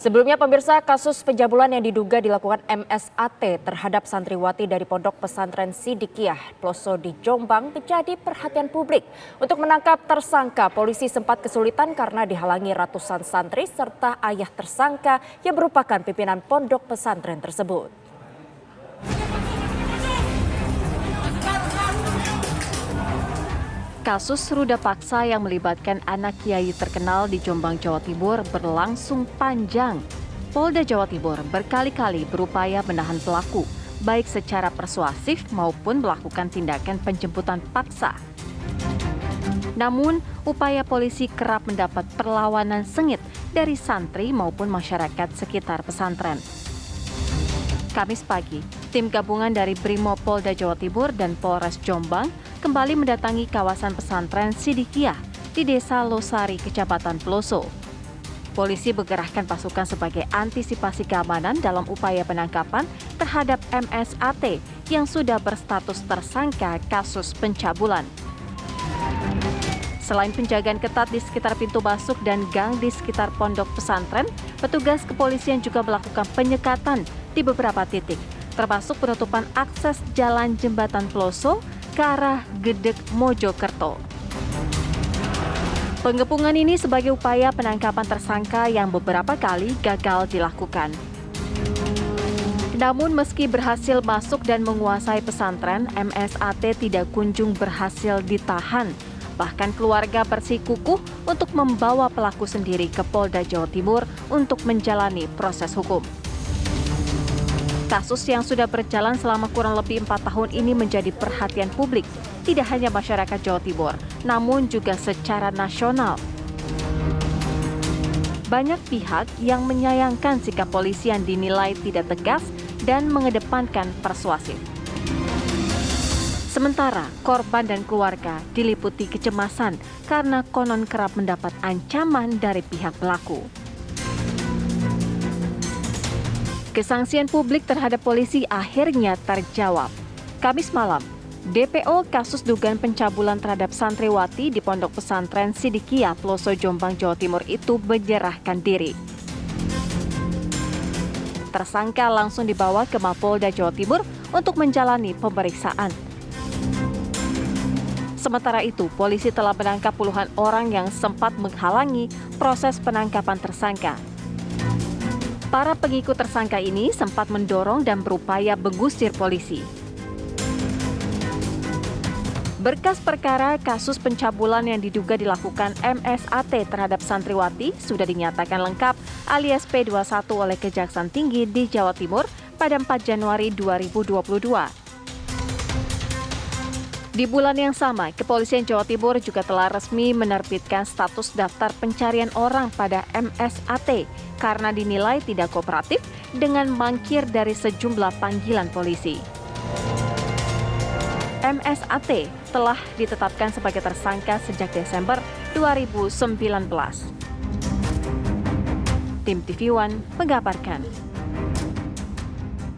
Sebelumnya pemirsa, kasus pencabulan yang diduga dilakukan MSAT terhadap santriwati dari Pondok Pesantren Sidikiyah Ploso di Jombang menjadi perhatian publik. Untuk menangkap tersangka, polisi sempat kesulitan karena dihalangi ratusan santri serta ayah tersangka yang merupakan pimpinan pondok pesantren tersebut. Kasus ruda paksa yang melibatkan anak kiai terkenal di Jombang, Jawa Timur berlangsung panjang. Polda Jawa Timur berkali-kali berupaya menahan pelaku, baik secara persuasif maupun melakukan tindakan penjemputan paksa. Namun, upaya polisi kerap mendapat perlawanan sengit dari santri maupun masyarakat sekitar pesantren. Kamis pagi, tim gabungan dari Brimob Polda Jawa Timur dan Polres Jombang kembali mendatangi kawasan pesantren Sidikiyah di Desa Losari, Kecamatan Ploso. Polisi menggerahkan pasukan sebagai antisipasi keamanan dalam upaya penangkapan terhadap MSAT yang sudah berstatus tersangka kasus pencabulan. Selain penjagaan ketat di sekitar pintu masuk dan gang di sekitar pondok pesantren, petugas kepolisian juga melakukan penyekatan di beberapa titik, termasuk penutupan akses jalan Jembatan Ploso ke arah Gedek Mojokerto. Pengepungan ini sebagai upaya penangkapan tersangka yang beberapa kali gagal dilakukan. Namun meski berhasil masuk dan menguasai pesantren, MSAT tidak kunjung berhasil ditahan. Bahkan keluarga bersikukuh untuk membawa pelaku sendiri ke Polda Jawa Timur untuk menjalani proses hukum. Kasus yang sudah berjalan selama kurang lebih 4 tahun ini menjadi perhatian publik, tidak hanya masyarakat Jawa Timur, namun juga secara nasional. Banyak pihak yang menyayangkan sikap polisi yang dinilai tidak tegas dan mengedepankan persuasif. Sementara korban dan keluarga diliputi kecemasan karena konon kerap mendapat ancaman dari pihak pelaku. Kesangsian publik terhadap polisi akhirnya terjawab. Kamis malam, DPO kasus dugaan pencabulan terhadap santriwati di Pondok Pesantren Sidikiyah Ploso Jombang, Jawa Timur itu menyerahkan diri. Tersangka langsung dibawa ke Mapolda Jawa Timur untuk menjalani pemeriksaan. Sementara itu, polisi telah menangkap puluhan orang yang sempat menghalangi proses penangkapan tersangka. Para pengikut tersangka ini sempat mendorong dan berupaya mengusir polisi. Berkas perkara kasus pencabulan yang diduga dilakukan MSAT terhadap santriwati sudah dinyatakan lengkap alias P21 oleh Kejaksaan Tinggi di Jawa Timur pada 4 Januari 2022. Di bulan yang sama, Kepolisian Jawa Timur juga telah resmi menerbitkan status daftar pencarian orang pada MSAT karena dinilai tidak kooperatif dengan mangkir dari sejumlah panggilan polisi. MSAT telah ditetapkan sebagai tersangka sejak Desember 2019. Tim TV One mengabarkan.